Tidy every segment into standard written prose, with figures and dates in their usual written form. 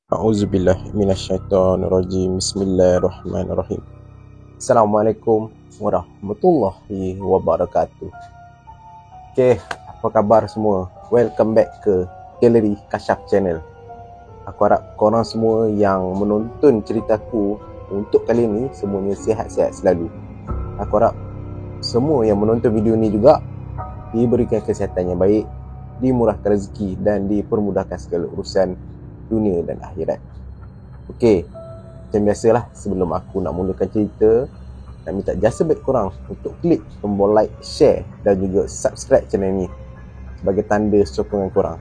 A'udzubillah minasyaitonirrajim. Bismillahirrahmanirrahim. Assalamualaikum warahmatullahi wabarakatuh. Okay, apa khabar semua? Welcome back ke Galeri Kasyaf Channel. Aku harap korang semua yang menonton ceritaku untuk kali ini semuanya sihat-sihat selalu. Aku harap semua yang menonton video ni juga diberikan kesihatan yang baik, dimurahkan rezeki dan dipermudahkan segala urusan dunia dan akhirat. Okey, macam biasalah, sebelum aku nak mulakan cerita, nak minta jasa baik korang untuk klik tombol like, share dan juga subscribe channel ni sebagai tanda sokongan korang.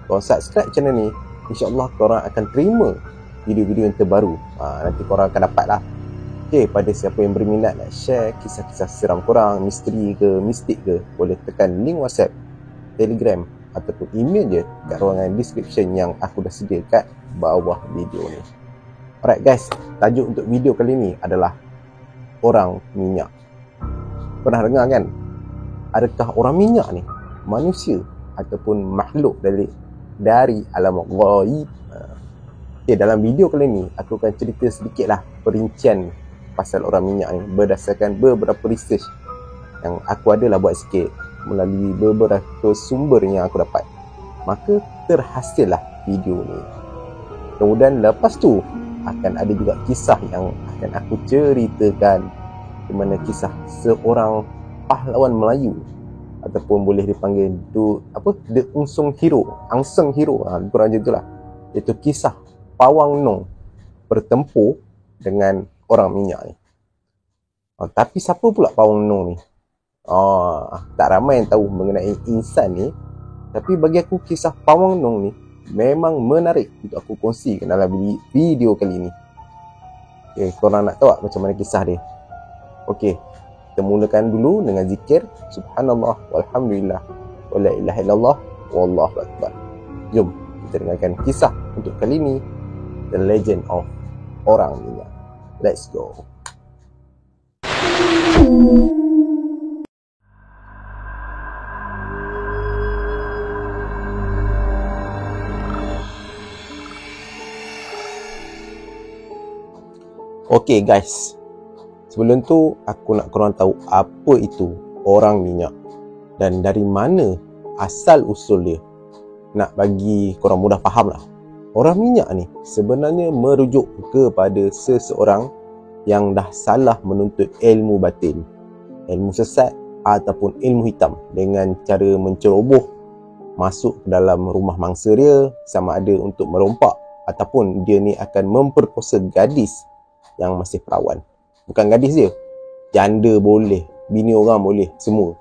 Kalau subscribe channel ni, insyaAllah korang akan terima video-video yang terbaru. Nanti korang akan dapat lah. Okey, pada siapa yang berminat nak share kisah-kisah seram korang, misteri ke, mistik ke, boleh tekan link WhatsApp, Telegram ataupun email je kat ruangan description yang aku dah sedia kat bawah video ni. Alright guys, tajuk untuk video kali ni adalah orang minyak. Pernah dengar kan? Adakah orang minyak ni manusia ataupun makhluk dari alam ghaib? Okay, dalam video kali ni aku akan cerita sedikit lah perincian pasal orang minyak ni berdasarkan beberapa research yang aku adalah buat sikit melalui beberapa sumber yang aku dapat. Maka terhasillah video ni. Kemudian lepas tu akan ada juga kisah yang akan aku ceritakan, di mana kisah seorang pahlawan Melayu ataupun boleh dipanggil The Unsung Hero, Angseng Hero, kurang macam itulah. Iaitu kisah Pawang Nong bertempur dengan orang minyak ni. Tapi siapa pula Pawang Nong ni? Tak ramai yang tahu mengenai insan ni, tapi bagi aku kisah Pawang Nong ni memang menarik untuk aku kongsikan dalam video kali ni. Okay, korang nak tahu tak macam mana kisah dia? Okay, kita mulakan dulu dengan zikir Subhanallah walhamdulillah wala ilaha illallah wallahu akbar. Jom kita dengarkan kisah untuk kali ni, The Legend of Orang Minyak. Let's go. Okay guys, sebelum tu aku nak korang tahu apa itu orang minyak dan dari mana asal usul dia. Nak bagi korang mudah faham lah. Orang minyak ni sebenarnya merujuk kepada seseorang yang dah salah menuntut ilmu batin, ilmu sesat ataupun ilmu hitam dengan cara menceroboh masuk ke dalam rumah mangsa dia, sama ada untuk merompak ataupun dia ni akan memperkosa gadis yang masih perawan. Bukan gadis je, janda boleh, bini orang boleh, semua.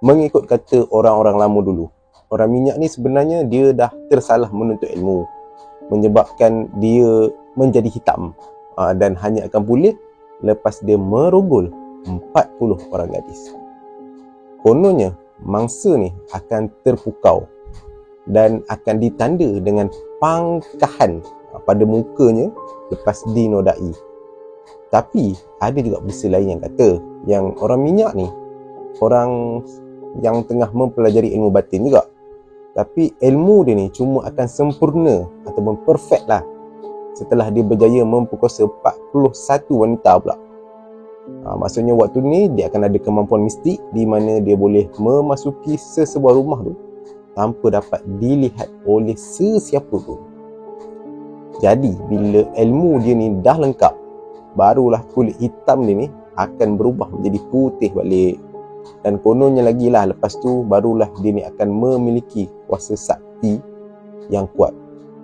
Mengikut kata orang-orang lama dulu, orang minyak ni sebenarnya dia dah tersalah menuntut ilmu, menyebabkan dia menjadi hitam, dan hanya akan pulih lepas dia merogol 40 orang gadis. Kononnya mangsa ni akan terpukau dan akan ditanda dengan pangkahan pada mukanya lepas dinodai. Tapi ada juga berita lain yang kata yang orang minyak ni orang yang tengah mempelajari ilmu batin juga, tapi ilmu dia ni cuma akan sempurna ataupun perfect lah setelah dia berjaya memperkosa 41 wanita pula. Maksudnya waktu ni dia akan ada kemampuan mistik di mana dia boleh memasuki sesebuah rumah tu tanpa dapat dilihat oleh sesiapa pun. Jadi bila ilmu dia ni dah lengkap, barulah kulit hitam dia ni akan berubah menjadi putih balik. Dan kononnya lagi lah, lepas tu barulah dia ni akan memiliki kuasa sakti yang kuat.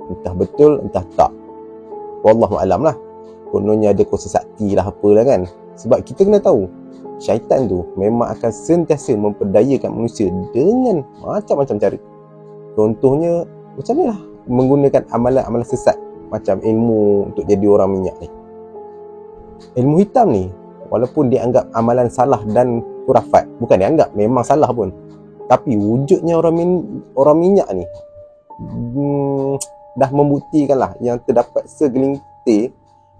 Entah betul, entah tak, wallahualam lah. Kononnya ada kuasa sakti lah, apalah kan. Sebab kita kena tahu, syaitan tu memang akan sentiasa memperdayakan manusia dengan macam-macam cara. Contohnya macam ni lah, menggunakan amalan-amalan sesat, macam ilmu untuk jadi orang minyak ni. Ilmu hitam ni walaupun dianggap amalan salah dan khurafat, bukan dianggap, memang salah pun, tapi wujudnya orang minyak ni dah membuktikan lah yang terdapat segelintir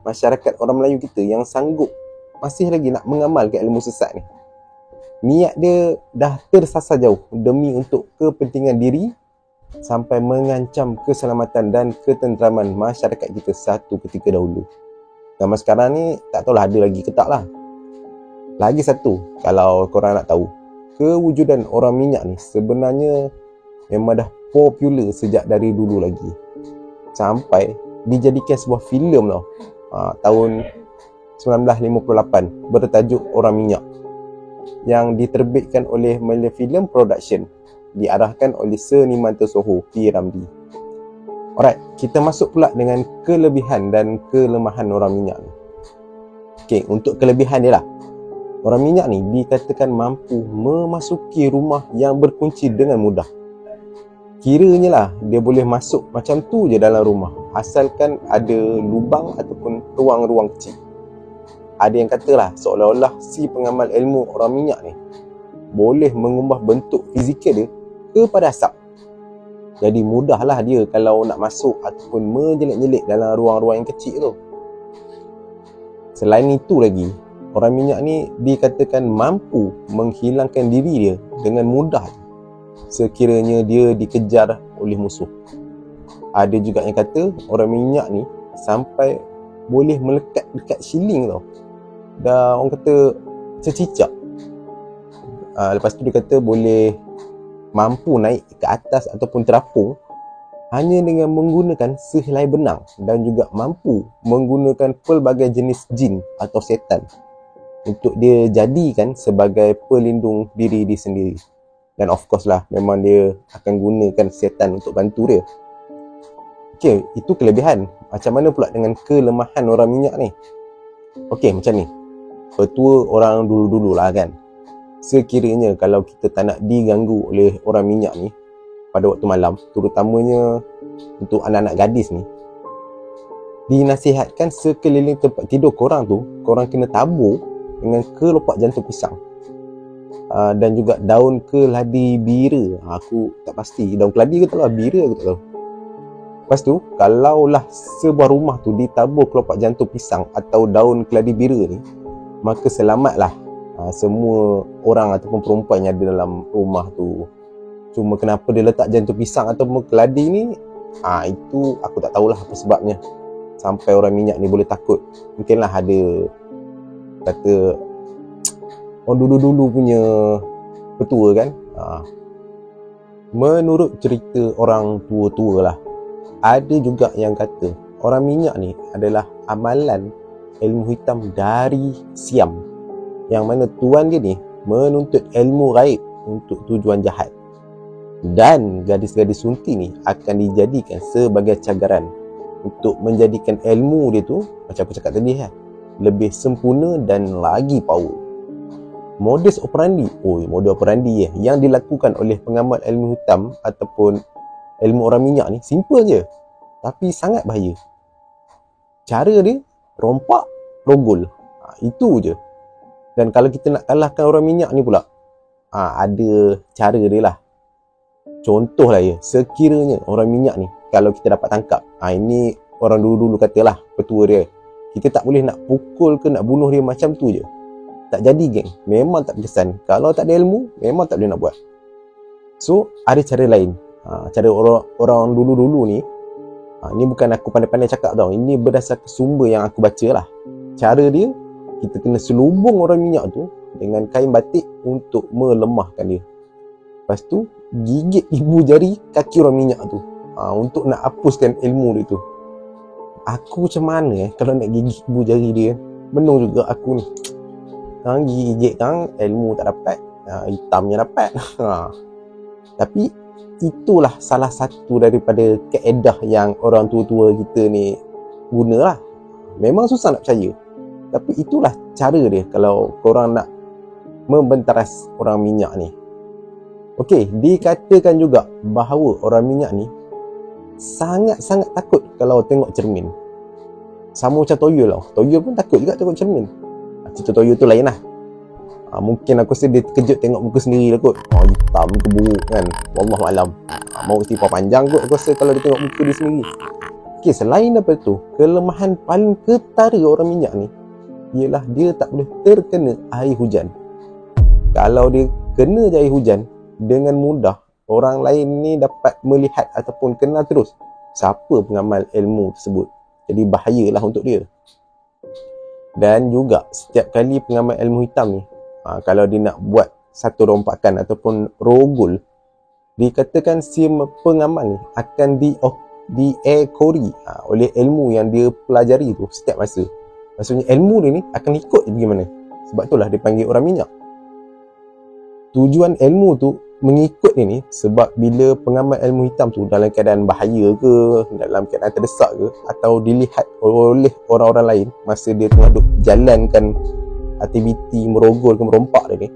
masyarakat orang Melayu kita yang sanggup masih lagi nak mengamalkan ilmu sesat ni. Niat dia dah tersasar jauh demi untuk kepentingan diri sampai mengancam keselamatan dan ketenteraman masyarakat kita satu ketika dahulu. Zaman sekarang ni tak tahulah ada lagi ke tak lah. Lagi satu, kalau korang nak tahu, kewujudan orang minyak ni sebenarnya memang dah popular sejak dari dulu lagi. Sampai dijadikan sebuah filem tau. Tahun 1958 bertajuk Orang Minyak, yang diterbitkan oleh Malaysia Film Production, diarahkan oleh seniman tersohor P. Ramlee. Alright, kita masuk pula dengan kelebihan dan kelemahan orang minyak ni. Okay, untuk kelebihan dia lah, orang minyak ni dikatakan mampu memasuki rumah yang berkunci dengan mudah. Kiranya lah dia boleh masuk macam tu je dalam rumah, asalkan ada lubang ataupun ruang-ruang kecil. Ada yang katalah seolah-olah si pengamal ilmu orang minyak ni boleh mengubah bentuk fizikal dia kepada asap. Jadi mudahlah dia kalau nak masuk ataupun menjelik-jelik dalam ruang-ruang yang kecil tu. Selain itu lagi, orang minyak ni dikatakan mampu menghilangkan diri dia dengan mudah sekiranya dia dikejar oleh musuh. Ada juga yang kata orang minyak ni sampai boleh melekat dekat siling tau. Dah orang kata secicak. Lepas tu dia kata boleh mampu naik ke atas ataupun terapung hanya dengan menggunakan sehelai benang, dan juga mampu menggunakan pelbagai jenis jin atau setan untuk dia jadikan sebagai pelindung diri dia sendiri. Dan of course lah, memang dia akan gunakan setan untuk bantu dia. Okay, itu kelebihan. Macam mana pula dengan kelemahan orang minyak ni? Okay, macam ni. Petua orang dulu-dulu lah kan. Sekiranya kalau kita tak nak diganggu oleh orang minyak ni pada waktu malam, terutamanya untuk anak-anak gadis ni, dinasihatkan sekeliling tempat tidur korang tu, korang kena tabur dengan kelopak jantung pisang, dan juga daun keladi bira. Aku tak pasti daun keladi ke tak lah, bira aku tak tahu. Lepas tu, kalaulah sebuah rumah tu ditabur kelopak jantung pisang atau daun keladi bira ni, maka selamatlah semua orang ataupun perempuan yang ada dalam rumah tu. Cuma kenapa dia letak jantung pisang ataupun keladi ni, itu aku tak tahulah apa sebabnya sampai orang minyak ni boleh takut. Mungkinlah ada kata orang dulu-dulu punya petua kan. Menurut cerita orang tua-tua lah, ada juga yang kata orang minyak ni adalah amalan ilmu hitam dari Siam, yang mana tuan dia ni menuntut ilmu gaib untuk tujuan jahat. Dan gadis-gadis sunti ni akan dijadikan sebagai cagaran untuk menjadikan ilmu dia tu, macam aku cakap tadi lebih sempurna dan lagi power. Modus operandi yang dilakukan oleh pengamal ilmu hitam ataupun ilmu orang minyak ni simple je, tapi sangat bahaya. Cara dia rompak, rogol. Itu je. Dan kalau kita nak kalahkan orang minyak ni pula, ada cara dia lah. Contoh lah ya, sekiranya orang minyak ni kalau kita dapat tangkap, ini orang dulu-dulu katalah petua dia, kita tak boleh nak pukul ke nak bunuh dia macam tu je. Tak jadi geng, memang tak berkesan. Kalau tak ada ilmu, memang tak boleh nak buat. So, ada cara lain. Cara orang dulu-dulu ni, ni bukan aku pandai-pandai cakap tau, ini berdasarkan sumber yang aku baca lah. Cara dia, kita kena selubung orang minyak tu dengan kain batik untuk melemahkan dia. Lepas tu, gigit ibu jari kaki orang minyak tu, untuk nak hapuskan ilmu dia tu. Aku macam mana kalau nak gigit ibu jari dia? Menung juga aku ni. Gigit ilmu tak dapat, hitamnya dapat. Tapi itulah salah satu daripada kaedah yang orang tua-tua kita ni gunalah. Memang susah nak percaya, tapi itulah cara dia kalau korang nak membentaras orang minyak ni. Okey, dikatakan juga bahawa orang minyak ni sangat-sangat takut kalau tengok cermin. Sama macam toyol lah. Toyol pun takut juga tengok cermin. Cerita toyol tu lain lah. Mungkin aku rasa dia terkejut tengok muka sendiri lah kot. Hitam ke buruk kan, wallahualam. Mau istighfar panjang kot aku rasa kalau dia tengok muka dia sendiri. Okey, selain daripada tu, kelemahan paling ketara orang minyak ni ialah dia tak boleh terkena air hujan. Kalau dia kena je air hujan, dengan mudah orang lain ni dapat melihat ataupun kenal terus siapa pengamal ilmu tersebut. Jadi bahayalah untuk dia. Dan juga setiap kali pengamal ilmu hitam ni, kalau dia nak buat satu rompakan ataupun rogol, dikatakan si pengamal ni akan diekori oleh ilmu yang dia pelajari tu setiap masa. Maksudnya ilmu dia ni akan ikut dia pergi mana. Sebab itulah dia panggil orang minyak. Tujuan ilmu tu mengikut dia ni sebab bila pengamal ilmu hitam tu dalam keadaan bahaya ke, dalam keadaan terdesak ke, atau dilihat oleh orang-orang lain masa dia tengah duk jalankan aktiviti merogol ke merompak dia ni,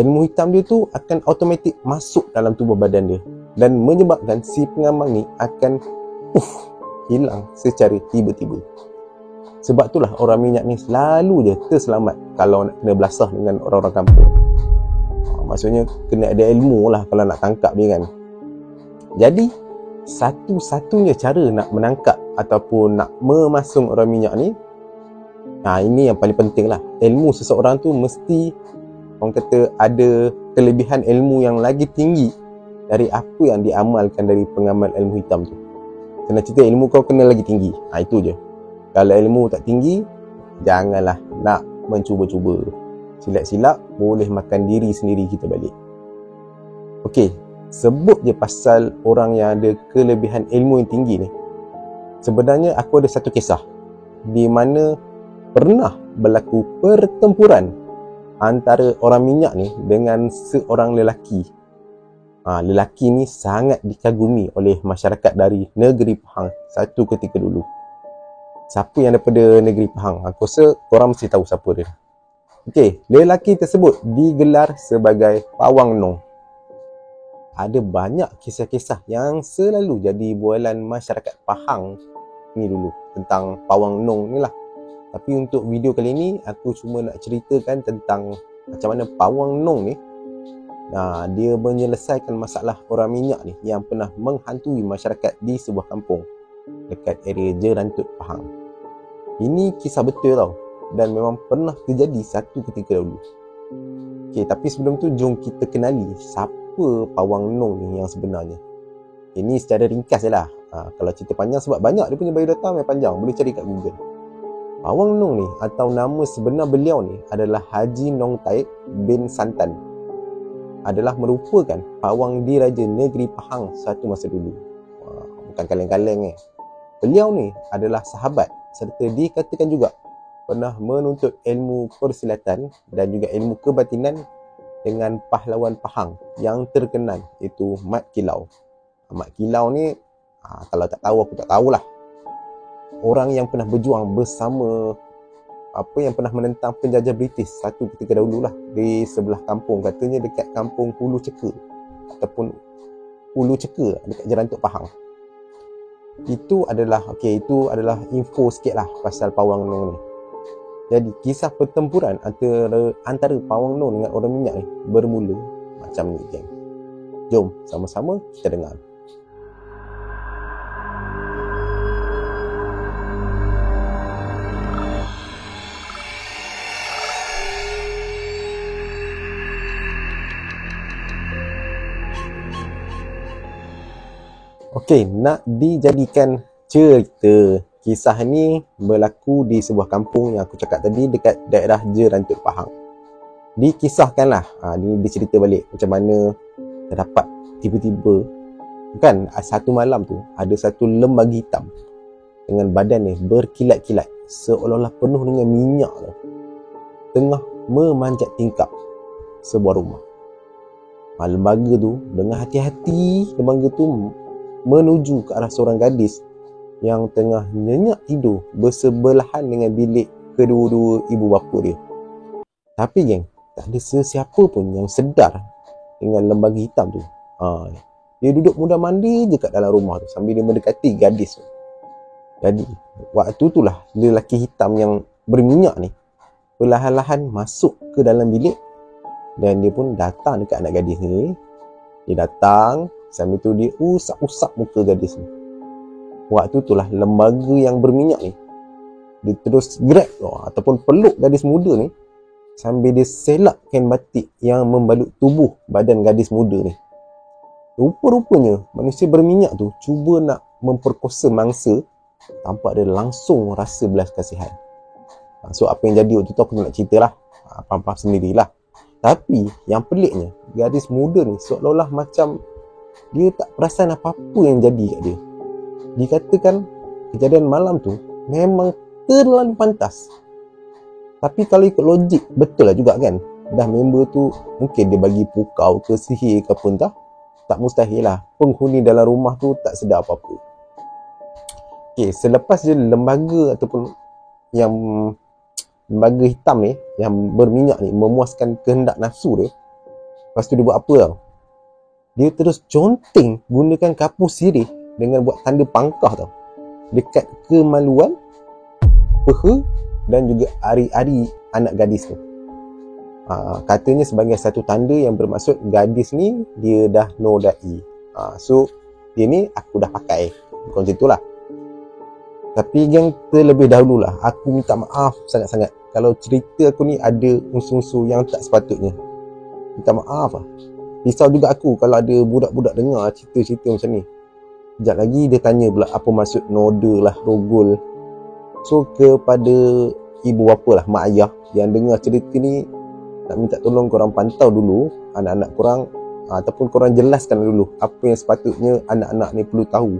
ilmu hitam dia tu akan automatik masuk dalam tubuh badan dia dan menyebabkan si pengamal ni akan hilang secara tiba-tiba. Sebab itulah orang minyak ni selalu je terselamat kalau nak kena belasah dengan orang-orang kampung. Maksudnya kena ada ilmu lah kalau nak tangkap dia kan. Jadi satu-satunya cara nak menangkap ataupun nak memasung orang minyak ni, ini yang paling penting lah. Ilmu seseorang tu mesti, orang kata, ada kelebihan ilmu yang lagi tinggi dari apa yang diamalkan dari pengamal ilmu hitam tu. Senang cerita, ilmu kau kena lagi tinggi. Itu je. Kalau ilmu tak tinggi, janganlah nak mencuba-cuba. Silap-silap boleh makan diri sendiri kita balik. Okey, sebut je pasal orang yang ada kelebihan ilmu yang tinggi ni. Sebenarnya aku ada satu kisah di mana pernah berlaku pertempuran antara orang minyak ni dengan seorang lelaki. Lelaki ni sangat dikagumi oleh masyarakat dari negeri Pahang satu ketika dulu. Siapa yang daripada negeri Pahang? Aku rasa korang mesti tahu siapa dia. Okey, lelaki tersebut digelar sebagai Pawang Nong. Ada banyak kisah-kisah yang selalu jadi bualan masyarakat Pahang ni dulu tentang Pawang Nong ni lah. Tapi untuk video kali ni, aku cuma nak ceritakan tentang macam mana Pawang Nong ni dia menyelesaikan masalah orang minyak ni yang pernah menghantui masyarakat di sebuah kampung dekat area Jerantut, Pahang. Ini kisah betul tau, dan memang pernah terjadi satu ketika dahulu. Okey, tapi sebelum tu jom kita kenali siapa Pawang Nong ni yang sebenarnya. Ini secara ringkas je lah. Kalau cerita panjang sebab banyak dia punya biodata yang panjang, boleh cari kat Google. Pawang Nong ni atau nama sebenar beliau ni adalah Haji Nong Taib bin Santan. Adalah merupakan pawang diraja negeri Pahang satu masa dulu. Bukan kaleng-kaleng Beliau ni adalah sahabat serta dikatakan juga pernah menuntut ilmu persilatan dan juga ilmu kebatinan dengan pahlawan Pahang yang terkenal, iaitu Mat Kilau. Mat Kilau ni, kalau tak tahu aku tak tahulah. Orang yang pernah berjuang bersama yang pernah menentang penjajah British satu ketika dahulu lah di sebelah kampung, katanya dekat kampung Hulu Ceka ataupun Hulu Ceka dekat Jerantut Pahang. Itu adalah info sikit lah pasal Pawang Nong ni. Jadi kisah pertempuran antara Pawang Nong dengan orang minyak ni bermula macam ni, geng. Jom sama-sama kita dengar. Okey, nak dijadikan cerita, kisah ni berlaku di sebuah kampung yang aku cakap tadi dekat daerah Jerantut Pahang. Dikisahkanlah, dicerita balik macam mana terdapat tiba-tiba, kan, satu malam tu ada satu lembaga hitam dengan badan ni berkilat-kilat seolah-olah penuh dengan minyak tu, tengah memanjat tingkap sebuah rumah. Lembaga tu dengan hati-hati, lembaga tu menuju ke arah seorang gadis yang tengah nyenyak tidur bersebelahan dengan bilik kedua-dua ibu bapa dia. Tapi geng, tak ada sesiapa pun yang sedar dengan lembaga hitam tu. Dia duduk mundar-mandir je kat dalam rumah tu sambil dia mendekati gadis tu. Jadi waktu itulah lelaki hitam yang berminyak ni perlahan-lahan masuk ke dalam bilik dan dia pun datang dekat anak gadis ni. Dia datang sambil tu dia usap-usap muka gadis ni. Waktu itulah lembaga yang berminyak ni, dia terus grab ataupun peluk gadis muda ni sambil dia selak kain batik yang membalut tubuh badan gadis muda ni. rupa-rupanya manusia berminyak tu cuba nak memperkosa mangsa tanpa ada langsung rasa belas kasihan. So apa yang jadi waktu tu aku nak cerita lah, faham-faham sendirilah. Tapi yang peliknya, gadis muda ni seolah-olah macam dia tak perasan apa-apa yang jadi kat dia. Dikatakan kejadian malam tu memang terlalu pantas. Tapi kalau ikut logik, betul lah juga kan. Dah member tu mungkin dia bagi pukau ke sihir ke apa entah. Tak mustahil lah penghuni dalam rumah tu tak sedar apa-apa. Okay, selepas dia lembaga ataupun yang lembaga hitam ni, yang berminyak ni memuaskan kehendak nafsu dia, lepas tu dia buat apa tau? Dia terus conteng gunakan kapur sirih dengan buat tanda pangkah tau, dekat kemaluan, peha dan juga ari-ari anak gadis tu. Katanya sebagai satu tanda yang bermaksud gadis ni dia dah nodai. So dia ni aku dah pakai, bukan macam itulah. Tapi yang terlebih dahulu lah, aku minta maaf sangat-sangat kalau cerita aku ni ada unsur-unsur yang tak sepatutnya. Minta maaf lah. Risau juga aku kalau ada budak-budak dengar cerita-cerita macam ni. Sekejap lagi dia tanya pula apa maksud noda lah, rogol. So kepada ibu bapa lah, mak ayah yang dengar cerita ni, nak minta tolong korang pantau dulu anak-anak korang, ataupun korang jelaskan dulu apa yang sepatutnya anak-anak ni perlu tahu,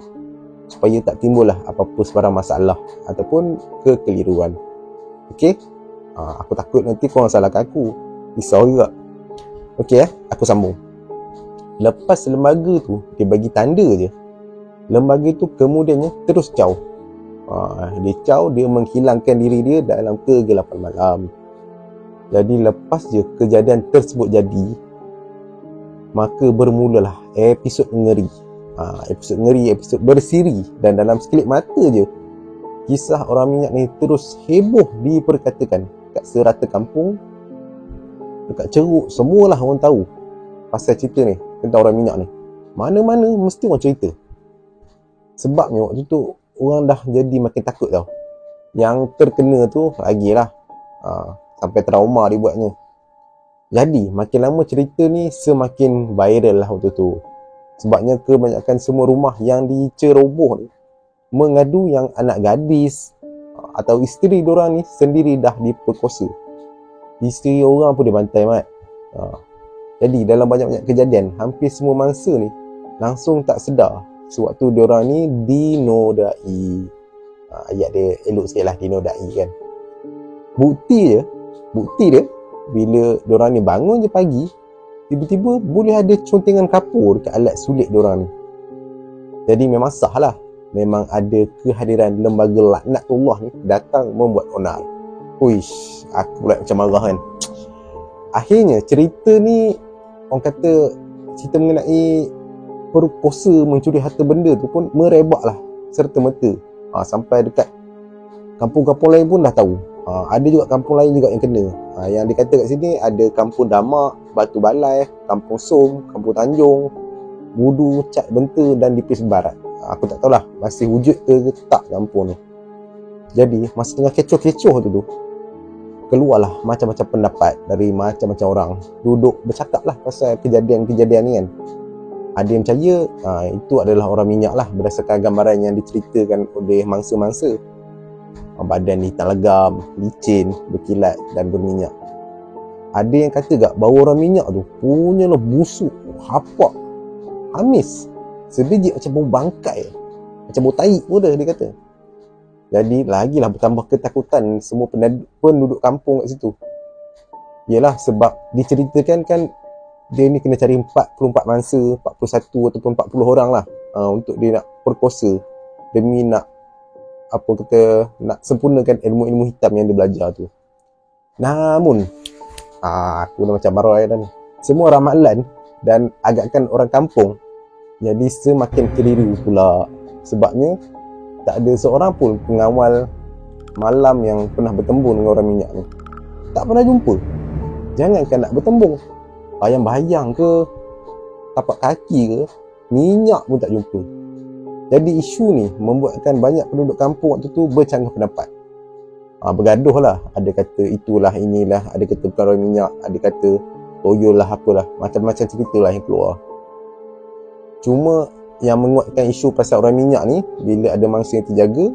supaya tak timbul lah apa-apa sebarang masalah ataupun kekeliruan. Okey? Aku takut nanti korang salahkan aku. Risau juga. Okey, aku sambung. Lepas lembaga tu dia bagi tanda je, lembaga tu kemudiannya terus caw. Dia caw, dia menghilangkan diri dia dalam kegelapan malam. Jadi lepas je kejadian tersebut jadi, maka bermulalah episod ngeri. Episod ngeri, episod bersiri. Dan dalam sekelip mata je, kisah orang minyak ni terus heboh diperkatakan kat serata kampung, dekat ceruk, semualah orang tahu pasal cerita ni, tentang orang minyak ni. Mana-mana mesti orang cerita. Sebabnya waktu tu orang dah jadi makin takut tau. Yang terkena tu lagilah, sampai trauma dia buatnya. Jadi makin lama cerita ni semakin viral lah waktu tu. Sebabnya kebanyakan semua rumah yang diceroboh ni mengadu yang anak gadis atau isteri diorang ni sendiri dah diperkosa. Isteri orang pun dibantai mat. Jadi dalam banyak-banyak kejadian, hampir semua mangsa ni langsung tak sedar sewaktu diorang ni dinodai. Ayat dia elok sikit lah, dinodai kan. Bukti dia bila diorang ni bangun je pagi, tiba-tiba boleh ada contengan kapur dekat alat sulit diorang ni. Jadi memang sah lah, memang ada kehadiran lembaga laknatullah ni datang membuat onar. Uish, aku pula macam marah kan. Akhirnya cerita ni, orang kata cerita mengenai perkosa, mencuri harta benda tu pun merebak lah serta merta. Sampai dekat kampung-kampung lain pun dah tahu. Ada juga kampung lain juga yang kena. Yang dikata kat sini ada kampung Damak, Batu Balai, kampung Som, kampung Tanjung, Budu, Cat Benta dan Dipis Barat. Aku tak tahulah masih wujud ke tak kampung ni. Jadi masa tengah kecoh-kecoh tu keluarlah macam-macam pendapat dari macam-macam orang. Duduk bercakap lah pasal kejadian-kejadian ni kan. Ada yang percaya itu adalah orang minyak lah, berdasarkan gambaran yang diceritakan oleh mangsa-mangsa. Badan hitam legam, licin, berkilat dan berminyak. Ada yang kata tak bahawa orang minyak tu punyalah busuk, hapak, amis, sebiji macam bau bangkai, macam bau tahi pun dia kata. Jadi lagilah bertambah ketakutan semua penduduk kampung kat situ. Yalah sebab diceritakan kan dia ni kena cari 44 mangsa, 41 ataupun 40 orang lah untuk dia nak perkosa demi nak nak sempurnakan ilmu-ilmu hitam yang dia belajar tu. Namun aku dah macam marah dah ni. Semua ramalan dan agakkan orang kampung jadi semakin keliru pula. Sebabnya tak ada seorang pun pengawal malam yang pernah bertembung dengan orang minyak ni. Tak pernah jumpa. Jangankan nak bertembung, bayang-bayang ke, tapak kaki ke, minyak pun tak jumpa. Jadi isu ni membuatkan banyak penduduk kampung waktu tu bercanggah pendapat. Bergaduh lah. Ada kata itulah, inilah. Ada kata bukan orang minyak. Ada kata toyol lah, apalah. Macam-macam cerita lah yang keluar. Cuma yang menguatkan isu pasal orang minyak ni, bila ada mangsa yang terjaga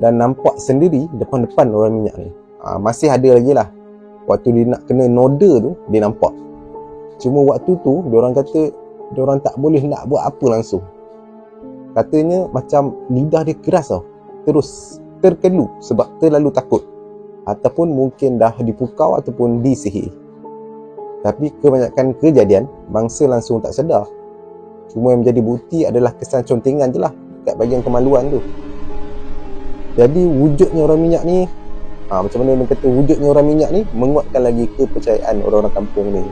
dan nampak sendiri depan-depan orang minyak ni. Masih ada lagi lah. Waktu dia nak kena noda tu, dia nampak. Cuma waktu tu, diorang kata diorang tak boleh nak buat apa langsung. Katanya macam lidah dia keras tau. Terus terkelu sebab terlalu takut. Ataupun mungkin dah dipukau ataupun disihir. Tapi kebanyakan kejadian, mangsa langsung tak sedar. Cuma yang menjadi bukti adalah kesan contengan je lah kat bahagian kemaluan tu. Jadi wujudnya orang minyak ni, macam mana dia kata wujudnya orang minyak ni menguatkan lagi kepercayaan orang-orang kampung ni.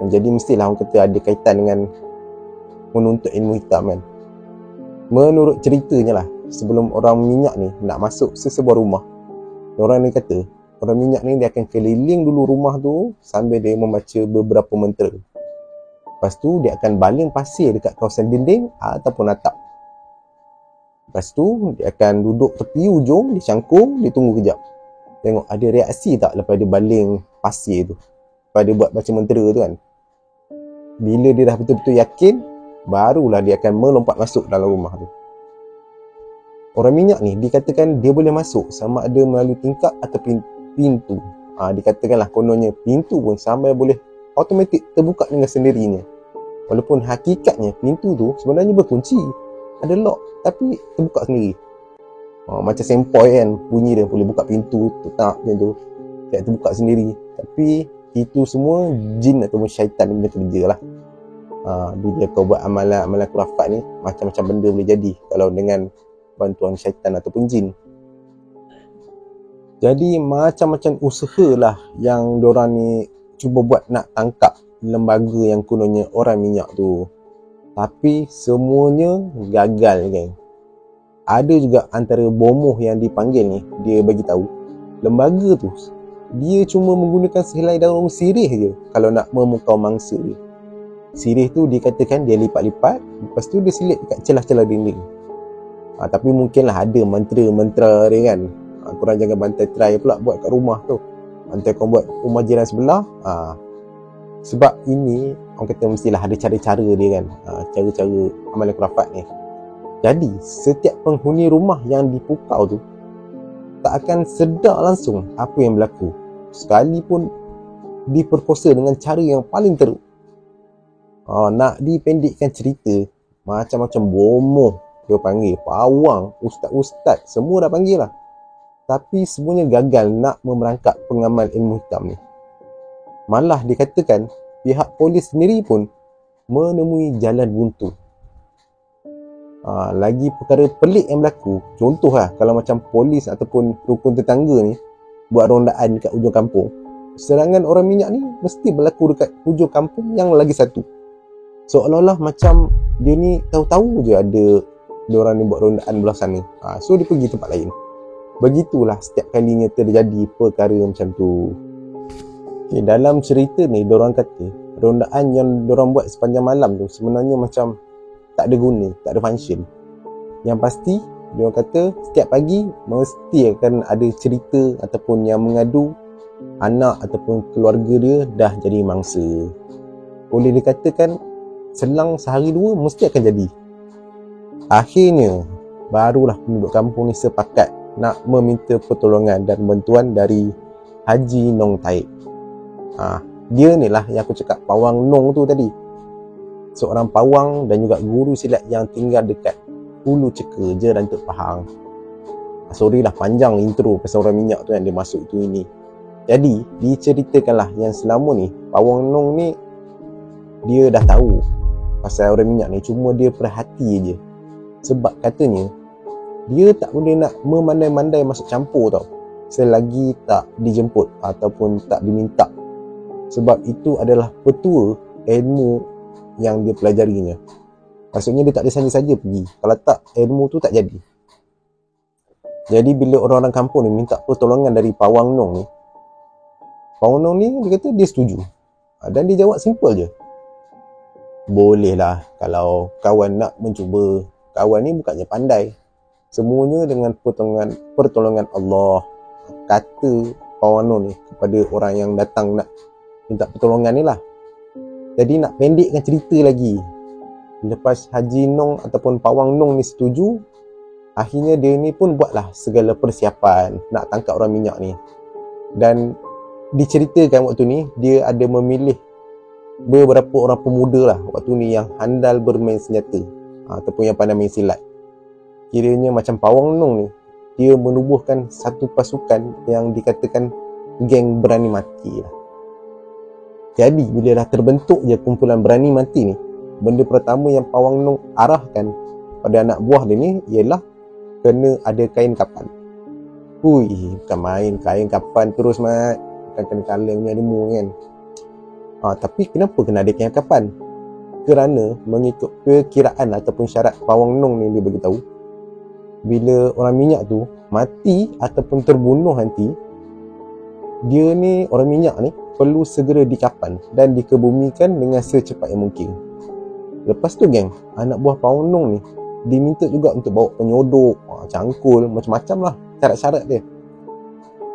Dan jadi mestilah orang kata ada kaitan dengan menuntut ilmu hitam kan. Menurut ceritanya lah, sebelum orang minyak ni nak masuk sesebuah rumah, orang ni kata orang minyak ni dia akan keliling dulu rumah tu sambil dia membaca beberapa mentera. Lepas tu dia akan baling pasir dekat kawasan dinding ataupun atap. Lepas tu dia akan duduk tepi ujung, dia cangkung, dia tunggu kejap. Tengok ada reaksi tak lepas dia baling pasir tu, lepas dia buat baca mentera tu kan. Bila dia dah betul-betul yakin, barulah dia akan melompat masuk dalam rumah tu. Orang minyak ni dikatakan dia boleh masuk sama ada melalui tingkap atau pintu. Dikatakanlah kononnya pintu pun sampai boleh automatik terbuka dengan sendirinya. Walaupun hakikatnya pintu tu sebenarnya berkunci, ada lock, tapi terbuka sendiri. Macam sempoi kan, bunyi dia boleh buka pintu, tetap macam tu, tak terbuka sendiri. Tapi itu semua jin ataupun syaitan benda kerja lah. Bila kau buat amalan khurafat ni, macam-macam benda boleh jadi kalau dengan bantuan syaitan ataupun jin. Jadi macam-macam usaha lah yang diorang ni cuba buat nak tangkap lembaga yang kononnya orang minyak tu. Tapi semuanya gagal geng. Ada juga antara bomoh yang dipanggil ni, dia bagi tahu lembaga tu dia cuma menggunakan sehelai daun sirih je kalau nak memukau mangsa dia. Sirih tu dikatakan dia lipat-lipat, lepas tu dia selit dekat celah-celah dinding. Tapi mungkinlah ada mentera-mentera dia kan. Korang jangan bantai try pula buat kat rumah tu. Bantai kau buat rumah jiran sebelah. Sebab ini orang kata mestilah ada cara-cara dia kan. Cara-cara amalan khurafat ni. Jadi setiap penghuni rumah yang dipukau tu tak akan sedar langsung apa yang berlaku, sekalipun diperkosa dengan cara yang paling teruk. Nak dipendekkan cerita, macam-macam bomoh dia panggil, pawang, ustaz-ustaz, semua dah panggil lah. Tapi semuanya gagal nak memerangkap pengamal ilmu hitam ni. Malah dikatakan pihak polis sendiri pun menemui jalan buntu. Lagi perkara pelik yang berlaku, contoh lah kalau macam polis ataupun rukun tetangga ni buat rondaan dekat hujung kampung, serangan orang minyak ni mesti berlaku dekat hujung kampung yang lagi satu. Seolah-olah macam dia ni tahu-tahu je ada diorang ni buat rondaan belah sana. So dia pergi tempat lain. Begitulah setiap kalinya terjadi perkara macam tu. Okay, dalam cerita ni diorang kata rondaan yang diorang buat sepanjang malam tu sebenarnya macam tak ada guna, tak ada function. Yang pasti diorang kata setiap pagi mesti akan ada cerita ataupun yang mengadu anak ataupun keluarga dia dah jadi mangsa. Boleh dikatakan selang sehari dua mesti akan jadi. Akhirnya barulah penduduk kampung ni sepakat nak meminta pertolongan dan bantuan dari Haji Nong Taib. Dia ni lah yang aku cakap, Pawang Nong tu tadi. Seorang pawang dan juga guru silat yang tinggal dekat Hulu Ceka, Jerantuk Pahang. Sorry lah panjang intro pasal orang minyak tu yang dia masuk tu ini. Jadi diceritakanlah yang selama ni Pawang Nong ni dia dah tahu pasal orang minyak ni, cuma dia perhati je. Sebab katanya dia tak boleh nak memandai-mandai masuk campur tau, selagi tak dijemput ataupun tak diminta. Sebab itu adalah petua ilmu yang dia pelajarinya. Maksudnya dia tak ada saja-saja pergi, kalau tak ilmu tu tak jadi. Jadi bila orang-orang kampung ni minta pertolongan dari Pawang Nong ni, Pawang Nong ni dia kata dia setuju. Dan dia jawab simple je, boleh lah kalau kawan nak mencuba. Kawan ni bukannya pandai, semuanya dengan pertolongan Allah, kata Pawang Nong ni kepada orang yang datang nak minta pertolongan ni lah. Jadi nak pendekkan cerita lagi, Lepas Haji Nong ataupun Pawang Nong ni setuju, akhirnya dia ni pun buatlah segala persiapan nak tangkap orang minyak ni. Dan diceritakan waktu ni dia ada memilih beberapa orang pemuda lah waktu ni yang handal bermain senjata, ataupun yang pandai main silat. Kiranya macam Pawang Nong ni, dia menubuhkan satu pasukan yang dikatakan geng berani mati lah. Jadi bila dah terbentuk je kumpulan berani mati ni, benda pertama yang Pawang Nong arahkan pada anak buah dia ni ialah kena ada kain kapan. Bukan main kain kapan terus mat. Bukan kena kala punya ilmu kan. Tapi kenapa kena ada kain kapan? Kerana mengikut perkiraan ataupun syarat Pawang Nong ni, dia beritahu bila orang minyak tu mati ataupun terbunuh nanti, dia ni, orang minyak ni perlu segera dikapan dan dikebumikan dengan secepat yang mungkin. Lepas tu geng, anak buah Pawang Nong ni diminta juga untuk bawa penyodok, cangkul, macam-macam lah syarat-syarat dia.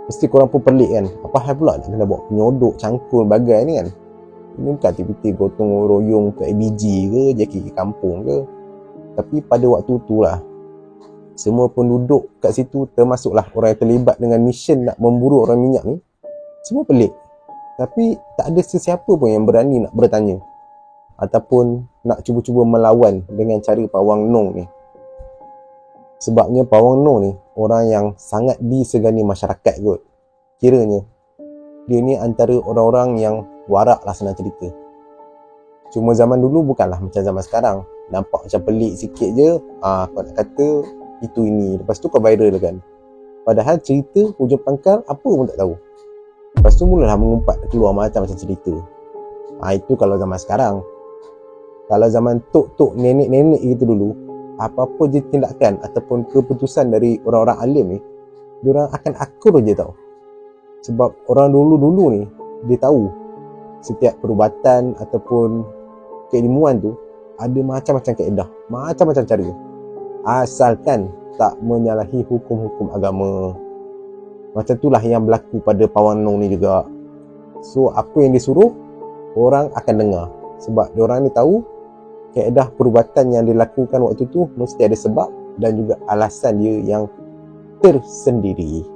Mesti korang pun pelik kan, apa hal pula nak kena bawa penyodok, cangkul, bagai ni kan. Ini bukan aktiviti gotong royong ke ABG ke, jaki ke kampung ke. Tapi pada waktu tu lah, semua penduduk kat situ, termasuklah orang yang terlibat dengan mission nak memburu orang minyak ni, semua pelik. Tapi tak ada sesiapa pun yang berani nak bertanya ataupun nak cuba-cuba melawan dengan cara Pawang Nong ni. Sebabnya Pawang Nong ni orang yang sangat disegani masyarakat kot. Kiranya dia ni antara orang-orang yang warak lah, senang cerita. Cuma zaman dulu bukanlah macam zaman sekarang. Nampak macam pelik sikit je, kau nak kata itu ini, lepas tu kau viral kan. Padahal cerita hujung pangkal apa pun tak tahu. Lepas tu mulalah mengumpat keluar macam-macam cerita. Itu kalau zaman sekarang. Kalau zaman tok-tok, nenek-nenek gitu dulu, apa-apa je tindakan ataupun keputusan dari orang-orang alim ni, diorang akan akur je tau. Sebab orang dulu-dulu ni, dia tahu setiap perubatan ataupun keilmuan tu ada macam-macam kaedah, macam-macam cara, asalkan tak menyalahi hukum-hukum agama. Macam itulah yang berlaku pada Pawang Nong ni juga. So apa yang disuruh, orang akan dengar. Sebab diorang ni tahu kaedah perubatan yang dilakukan waktu tu mesti ada sebab dan juga alasan dia yang tersendiri.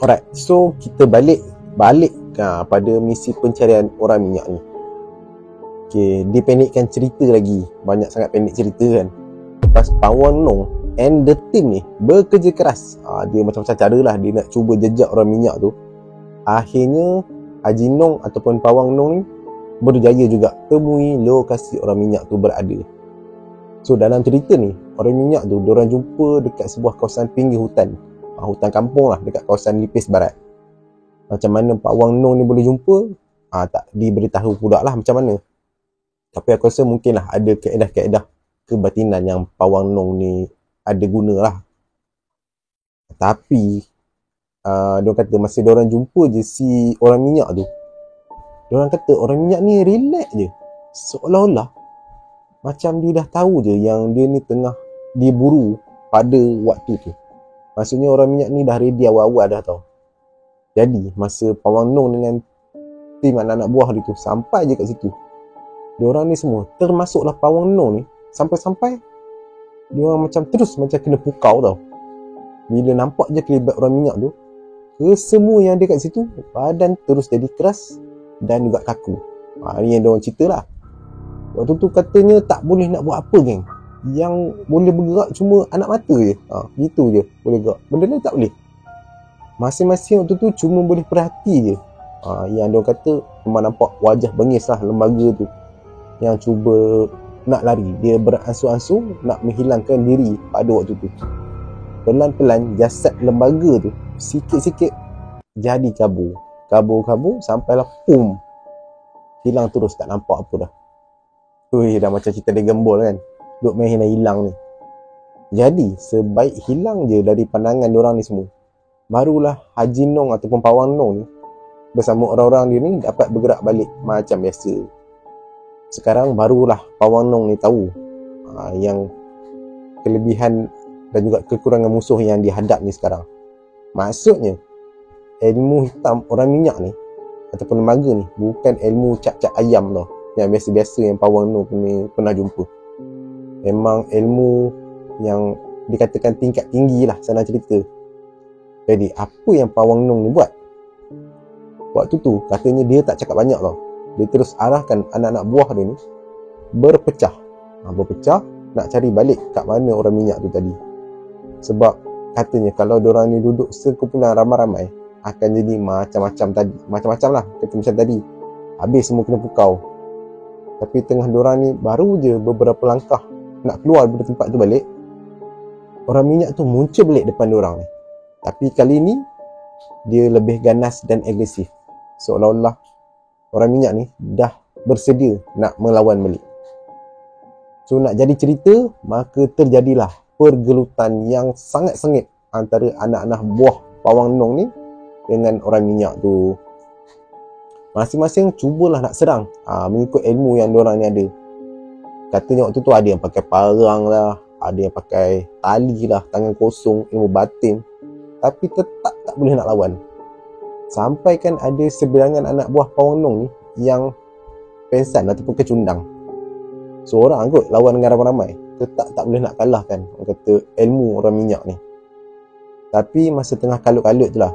Alright, so kita balik pada misi pencarian orang minyak ni. Okay, dipendekkan cerita lagi, banyak sangat pendek cerita kan. Lepas Pawang Nong and the team ni bekerja keras, dia macam-macam cara lah dia nak cuba jejak orang minyak tu. Akhirnya Haji Nong ataupun Pawang Nong ni berjaya juga temui lokasi orang minyak tu berada. So dalam cerita ni, orang minyak tu diorang jumpa dekat sebuah kawasan pinggir hutan, hutan kampung lah, dekat kawasan Lipis Barat. Macam mana Pawang Nong ni boleh jumpa, tak diberitahu pula lah macam mana. Tapi aku rasa mungkin lah ada kaedah-kaedah kebatinan yang Pawang Nong ni ada guna lah. Tapi diorang kata masa diorang jumpa je si orang minyak tu, diorang kata orang minyak ni relax je, seolah-olah macam dia dah tahu je yang dia ni tengah diburu pada waktu tu. Maksudnya orang minyak ni dah ready awal-awal dah tau. Jadi masa Pawang Nong dengan tim anak-anak buah dia tu sampai je kat situ, diorang ni semua, termasuklah Pawang Nong ni, sampai-sampai diorang macam terus macam kena pukau tau. Bila nampak je kelibat orang minyak tu, semua yang ada kat situ badan terus jadi keras dan juga kaku. Ni yang diorang cerita lah. Waktu tu katanya tak boleh nak buat apa geng. Yang boleh bergerak cuma anak mata je. Gitu je boleh gerak. Benda lain tak boleh. Masing-masing waktu tu cuma boleh perhati je. Yang diorang kata memang nampak wajah bengis lah lembaga tu, yang cuba nak lari. Dia beransur-ansur nak menghilangkan diri pada waktu tu. Pelan-pelan jasad lembaga tu sikit-sikit jadi kabur sampailah pum, hilang terus, tak nampak apa dah. Dah macam cerita Dragon Ball kan, duk main hilang ni. Jadi sebaik hilang je dari pandangan diorang ni semua, barulah Haji Nong ataupun Pawang Nong ni bersama orang-orang dia ni dapat bergerak balik macam biasa. Sekarang barulah Pawang Nong ni tahu yang kelebihan dan juga kekurangan musuh yang dihadap ni sekarang. Maksudnya ilmu hitam orang minyak ni ataupun lembaga ni bukan ilmu cap-cap ayam tau, yang biasa-biasa yang Pawang Nong ni pernah jumpa. memang ilmu yang dikatakan tingkat tinggi lah, senang cerita. Jadi apa yang Pawang Nong ni buat? Waktu tu katanya dia tak cakap banyak tau. Dia terus arahkan anak-anak buah dia ni berpecah. Berpecah nak cari balik kat mana orang minyak tu tadi. Sebab katanya kalau diorang ni duduk sekumpulan ramai-ramai akan jadi macam-macam tadi. Macam-macam lah kata macam tadi. Habis semua kena pukau. Tapi tengah diorang ni baru je beberapa langkah nak keluar dari tempat tu balik, orang minyak tu muncul balik depan diorang ni. Tapi kali ni dia lebih ganas dan agresif. Seolah-olah orang minyak ni dah bersedia nak melawan balik. So nak jadi cerita, maka terjadilah pergelutan yang sangat sengit antara anak-anak buah Pawang Nong ni dengan orang minyak tu. Masing-masing cubalah nak serang mengikut ilmu yang diorang ni ada. Katanya waktu tu ada yang pakai parang lah, ada yang pakai tali lah, tangan kosong, ilmu batin. Tapi tetap tak boleh nak lawan. Sampai kan ada sebilangan anak buah Pawang Nong ni yang pensan ataupun kecundang. Seorang kot lawan dengan ramai-ramai, tetap tak boleh nak kalahkan, orang kata, ilmu orang minyak ni. Tapi masa tengah kalut-kalut tu lah,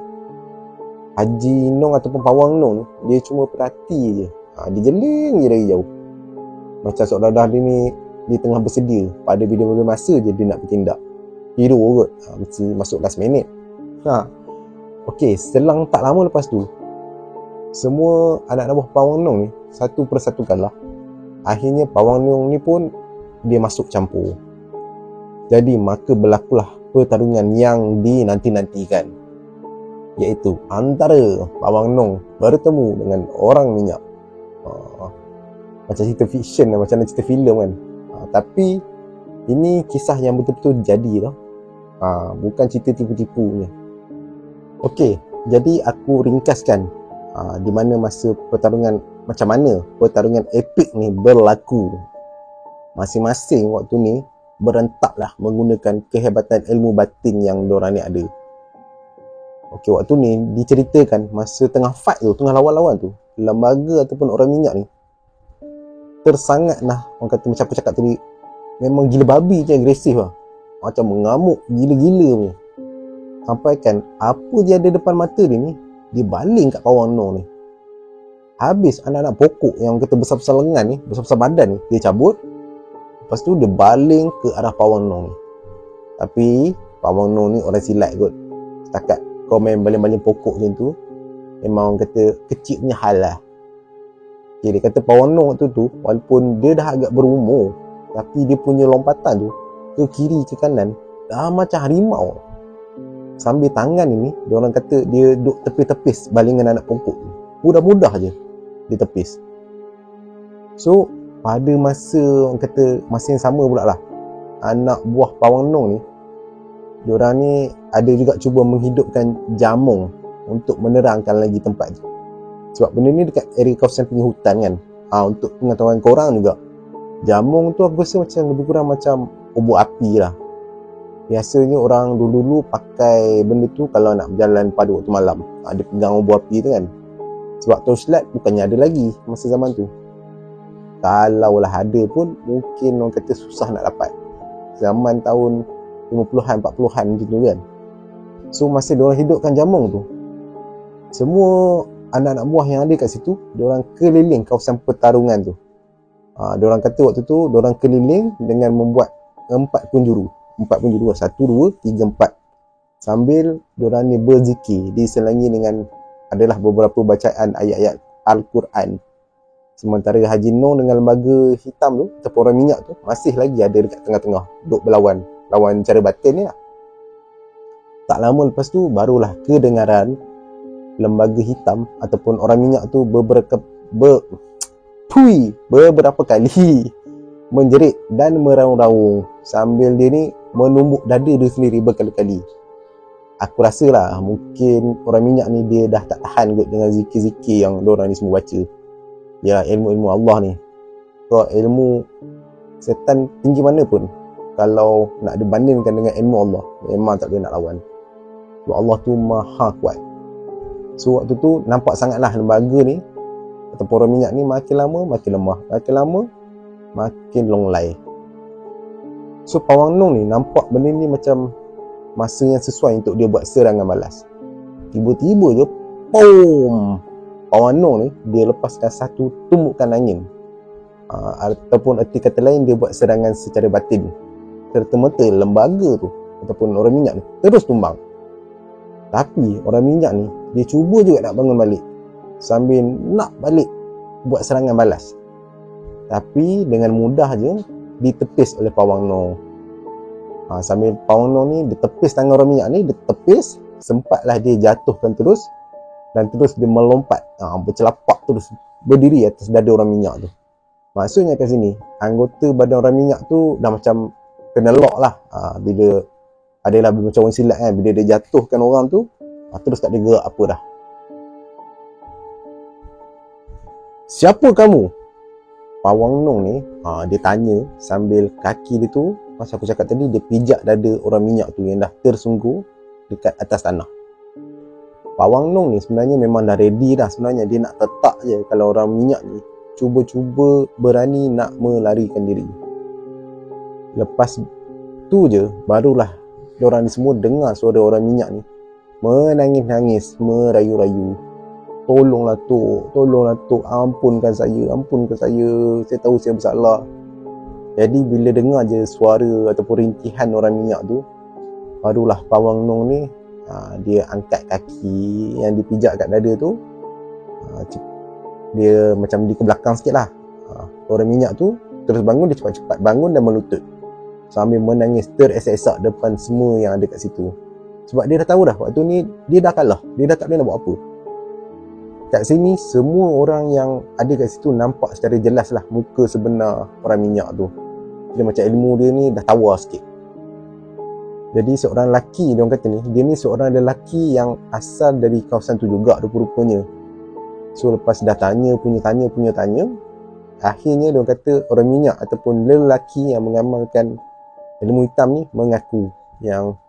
Haji Nong ataupun Pawang Nong ni, dia cuma perhati je. Dia jeling je dari jauh. Macam seolah-olah dia ni, dia tengah bersedia. Pada bila-bila masa je dia nak bertindak. Hero kot. Mesti masuk last minute. Okey, selang tak lama lepas tu, semua anak-anak buah Pawang Nong ni satu persatu kalah. Akhirnya Pawang Nong ni pun dia masuk campur. Jadi maka berlakulah pertarungan yang dinanti-nantikan, iaitu antara Pawang Nong bertemu dengan orang minyak. Macam cerita fiction, macam cerita filem kan. Tapi ini kisah yang betul-betul jadi tau. Bukan cerita tipu-tipunya. Okey, jadi aku ringkaskan di mana masa pertarungan, macam mana pertarungan epik ni berlaku. Masing-masing waktu ni berentaklah menggunakan kehebatan ilmu batin yang diorang ni ada. Okey, waktu ni diceritakan masa tengah fight tu, tengah lawan-lawan tu, lembaga ataupun orang minyak ni tersangatlah, orang kata macam aku cakap tadi, memang gila babi je, agresif lah. Macam mengamuk gila-gila punya. Sampai kan apa je ada depan mata dia ni, dia baling kat Pawang Nong ni. Habis anak-anak pokok yang kata besar-besar lengan ni, besar-besar badan ni, dia cabut. Lepas tu dia baling ke arah Pawang Nong ni. Tapi Pawang Nong ni orang silat kot. Setakat kau main baling-baling pokok macam tu, memang orang kata kecil punya hal lah. Okay, dia kata Pawang Nong waktu tu, walaupun dia dah agak berumur, tapi dia punya lompatan tu ke kiri ke kanan dah macam harimau. Sambil tangan ini, dia orang kata dia duduk tepis-tepis balingan anak pokok tu. Mudah-mudah je dia tepis. So pada masa, orang kata masa yang sama pula lah, anak buah Pawang Nong ni, diorang ni ada juga cuba menghidupkan jamung untuk menerangkan lagi tempat tu. Sebab benda ni dekat area kawasan pinggir hutan kan. Untuk pengetahuan korang juga, jamung tu aku rasa macam lebih kurang macam obor api lah. Biasanya orang dulu-dulu pakai benda tu kalau nak berjalan pada waktu malam. Dia pegang obor api tu kan. Sebab torchlight bukannya ada lagi masa zaman tu. Kalaulah ada pun, mungkin orang kata susah nak dapat. Zaman tahun 50-an, 40-an macam tu kan. So masa diorang hidupkan jamung tu, semua anak-anak buah yang ada kat situ, diorang keliling kawasan pertarungan tu. Diorang kata waktu tu, diorang keliling dengan membuat 4 penjuru. 4 penjuru, 1, 2, 3, 4. Sambil diorang ni berzikir, diselangi dengan adalah beberapa bacaan ayat-ayat Al-Quran. Sementara Haji Nong dengan lembaga hitam tu, ataupun orang minyak tu, masih lagi ada dekat tengah-tengah, duduk berlawan. Lawan cara batin ni lah. Tak lama lepas tu, barulah kedengaran lembaga hitam ataupun orang minyak tu beberapa kali menjerit dan meraung-raung sambil dia ni menumbuk dada dia sendiri berkali-kali. Aku rasa lah mungkin orang minyak ni dia dah tak tahan kot dengan zikir-zikir yang diorang ni semua baca. Ya, ilmu-ilmu Allah ni. So ilmu setan tinggi mana pun, kalau nak dibandingkan dengan ilmu Allah, memang tak boleh nak lawan. Sebab Allah tu maha kuat. So waktu tu nampak sangatlah lembaga ni ataupun orang minyak ni makin lama makin lemah, makin lama makin longlai. So Pawang Nong ni nampak benda ni macam masa yang sesuai untuk dia buat serangan balas. Tiba-tiba je, boom, Pawang Nong ni dia lepaskan satu tumbukan angin, ataupun erti kata lain dia buat serangan secara batin. Serta-merta lembaga tu ataupun orang minyak ni terus tumbang. Tapi orang minyak ni dia cuba juga nak bangun balik sambil nak balik buat serangan balas. Tapi dengan mudah je ditepis oleh Pawang Nong. Sambil Pawang Nong ni ditepis tangan orang minyak ni, ditepis, sempatlah dia jatuhkan terus dan terus dia melompat, bercelapak terus berdiri atas dada orang minyak tu. Maksudnya kat sini anggota badan orang minyak tu dah macam kena lock lah. Bila adalah macam orang silat kan, bila dia jatuhkan orang tu, terus tak ada gerak apa dah. Siapa kamu? Pawang Nong ni dia tanya sambil kaki dia tu, macam aku cakap tadi, dia pijak dada orang minyak tu yang dah tersungkur dekat atas tanah. Pawang Nong ni sebenarnya memang dah ready dah sebenarnya. Dia nak letak je kalau orang minyak ni cuba-cuba berani nak melarikan diri. Lepas tu je barulah diorang ni semua dengar suara orang minyak ni menangis-nangis, merayu-rayu. Tolonglah Tok, ampunkan saya, saya tahu saya bersalah. Jadi bila dengar je suara ataupun rintihan orang minyak tu, barulah Pawang Nong ni dia angkat kaki yang dipijak kat dada tu, dia macam di ke belakang sikit lah. Orang minyak tu terus bangun, dia cepat-cepat bangun dan melutut sambil menangis teresak-esak depan semua yang ada kat situ. Sebab dia dah tahu dah waktu ni dia dah kalah, dia dah tak boleh nak buat apa. Kat sini semua orang yang ada kat situ nampak secara jelas lah muka sebenar orang minyak tu. Dia macam ilmu dia ni dah tawar sikit. Jadi seorang lelaki, dia orang kata ni, dia ni seorang lelaki yang asal dari kawasan tu juga rupa-rupanya. So lepas dah tanya, akhirnya dia orang kata orang minyak ataupun lelaki yang mengamalkan ilmu hitam ni mengaku yang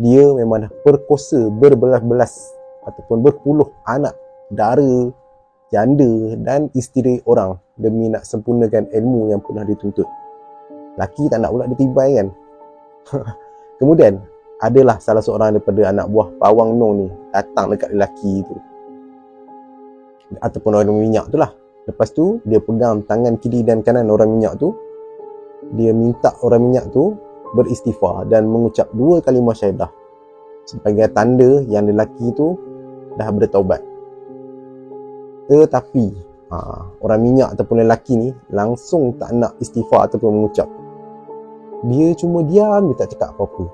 dia memang dah perkosa berbelas-belas ataupun berpuluh anak dara, janda dan isteri orang demi nak sempurnakan ilmu yang pernah dituntut. Laki tak nak pula ditibai kan. Kemudian adalah salah seorang daripada anak buah Pawang Nong ni datang dekat lelaki tu ataupun orang minyak tu lah. Lepas tu dia pegang tangan kiri dan kanan orang minyak tu. Dia minta orang minyak tu beristighfar dan mengucap 2 kalimah syahadah sebagai tanda yang lelaki tu dah bertaubat. Tetapi orang minyak ataupun lelaki ni langsung tak nak istighfar ataupun mengucap. Dia cuma diam, dia tak cakap apa-apa.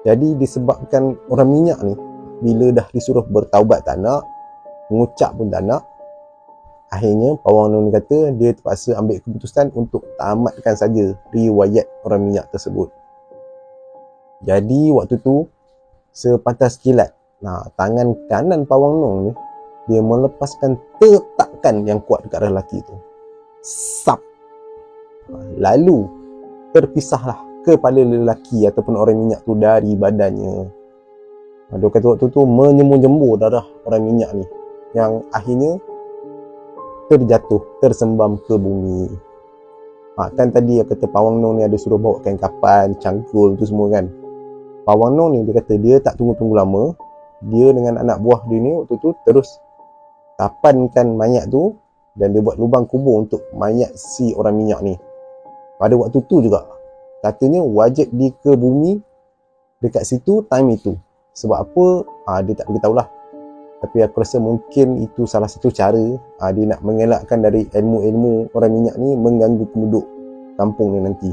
Jadi disebabkan orang minyak ni bila dah disuruh bertaubat tak nak, mengucap pun tak nak, akhirnya Pawang Nong ni kata dia terpaksa ambil keputusan untuk tamatkan saja riwayat orang minyak tersebut. Jadi waktu tu sepantas kilat, tangan kanan Pawang Nong ni dia melepaskan tetakan yang kuat dekat lelaki tu. Sap. Lalu terpisahlah kepala lelaki ataupun orang minyak tu dari badannya. Dia kata waktu tu menyembur-jembur darah orang minyak ni yang akhirnya terjatuh, tersembam ke bumi. Kan tadi yang kata Pawang Nong ni ada suruh bawa kain kapan, cangkul tu semua kan. Pawang Nong ni dia kata dia tak tunggu-tunggu lama. Dia dengan anak buah dia ni waktu tu terus tapankan mayat tu dan dia buat lubang kubur untuk mayat si orang minyak ni. Pada waktu tu juga katanya wajib dia ke bumi dekat situ time itu. Sebab apa? Dia tak beritahu lah. Tapi aku rasa mungkin itu salah satu cara dia nak mengelakkan dari ilmu-ilmu orang minyak ni mengganggu penduduk kampung ni nanti.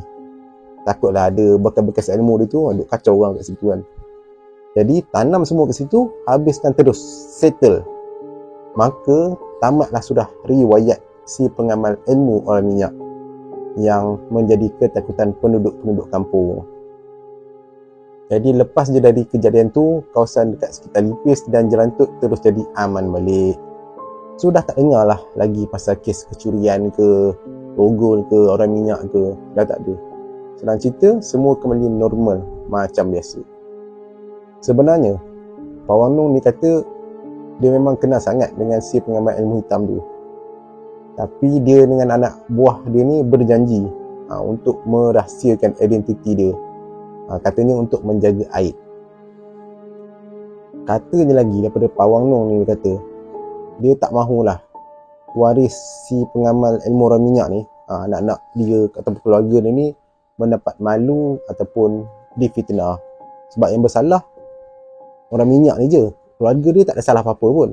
Takutlah ada bekas-bekas ilmu dia tu duk kacau orang kat situ kan. Jadi tanam semua ke situ, habiskan terus, settle. Maka tamatlah sudah riwayat si pengamal ilmu orang minyak yang menjadi ketakutan penduduk-penduduk kampung. Jadi lepas je dari kejadian tu, kawasan dekat sekitar Lipis dan Jelantut terus jadi aman balik. Sudah tak dengar lah lagi pasal kes kecurian ke, rogol ke, orang minyak ke, dah tak ada. Senang cerita, semua kembali normal macam biasa. Sebenarnya Pawang Nong ni kata dia memang kenal sangat dengan si pengamal ilmu hitam tu. Tapi dia dengan anak buah dia ni berjanji untuk merahsiakan identiti dia. Katanya untuk menjaga aib. Katanya lagi daripada Pawang Nong ni, dia kata dia tak mahulah waris si pengamal ilmu orang minyak ni, anak-anak dia ataupun keluarga dia ni mendapat malu ataupun difitnah. Sebab yang bersalah orang minyak ni je, keluarga dia tak ada salah apa-apa pun.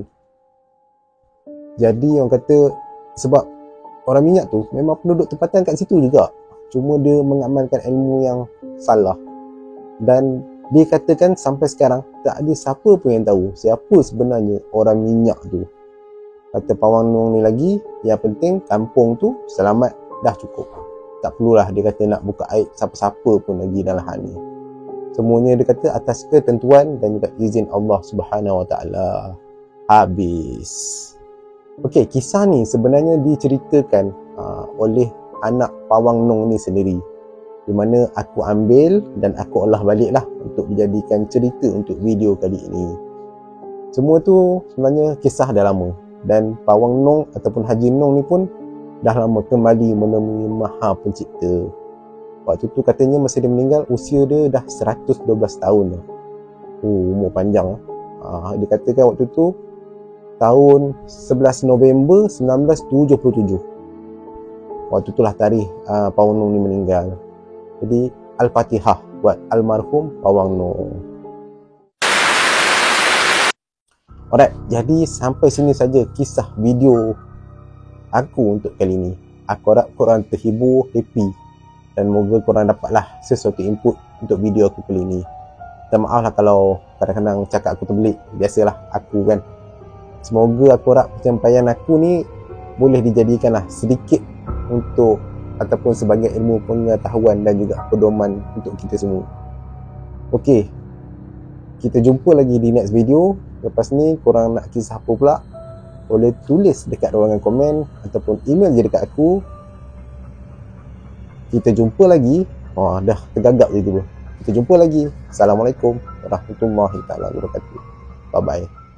Jadi orang kata sebab orang minyak tu memang penduduk tempatan kat situ juga, cuma dia mengamalkan ilmu yang salah. Dan dia katakan sampai sekarang tak ada siapa pun yang tahu siapa sebenarnya orang minyak tu. Kata Pawang Nong ni lagi, yang penting kampung tu selamat dah cukup. Tak perlulah dia kata nak buka aib siapa-siapa pun lagi dalam hal ni. Semuanya dia kata atas ketentuan dan juga izin Allah Subhanahu Wa Taala. Habis. Okey, kisah ni sebenarnya diceritakan oleh anak Pawang Nong ni sendiri, di mana aku ambil dan aku olah balik lah untuk dijadikan cerita untuk video kali ini. Semua tu sebenarnya kisah dah lama, dan Pawang Nong ataupun Haji Nong ni pun dah lama kembali menemui Maha Pencipta. Waktu tu katanya masa dia meninggal usia dia dah 112 tahun dah. Umur panjang. Dia katakan waktu tu tahun 11 November 1977. Waktu itulah tarikh Pawang Nong ni meninggal. Jadi Al-Fatihah buat almarhum Pawang Nong. Alright, jadi sampai sini saja kisah video aku untuk kali ini. Aku harap korang terhibur, happy, dan moga korang dapatlah sesuatu input untuk video aku kali ini. Dan maaf lah kalau kadang-kadang cakap aku terbelit. Biasalah aku kan. Semoga aku harap penyampaian aku ni boleh dijadikanlah sedikit untuk ataupun sebagai ilmu pengetahuan dan juga pedoman untuk kita semua. Okey, kita jumpa lagi di next video. Lepas ni korang nak kisah apa pula, boleh tulis dekat ruangan komen ataupun email je dekat aku. Kita jumpa lagi. Dah tergagap je tu. Kita jumpa lagi. Assalamualaikum warahmatullahi wabarakatuh. Bye bye.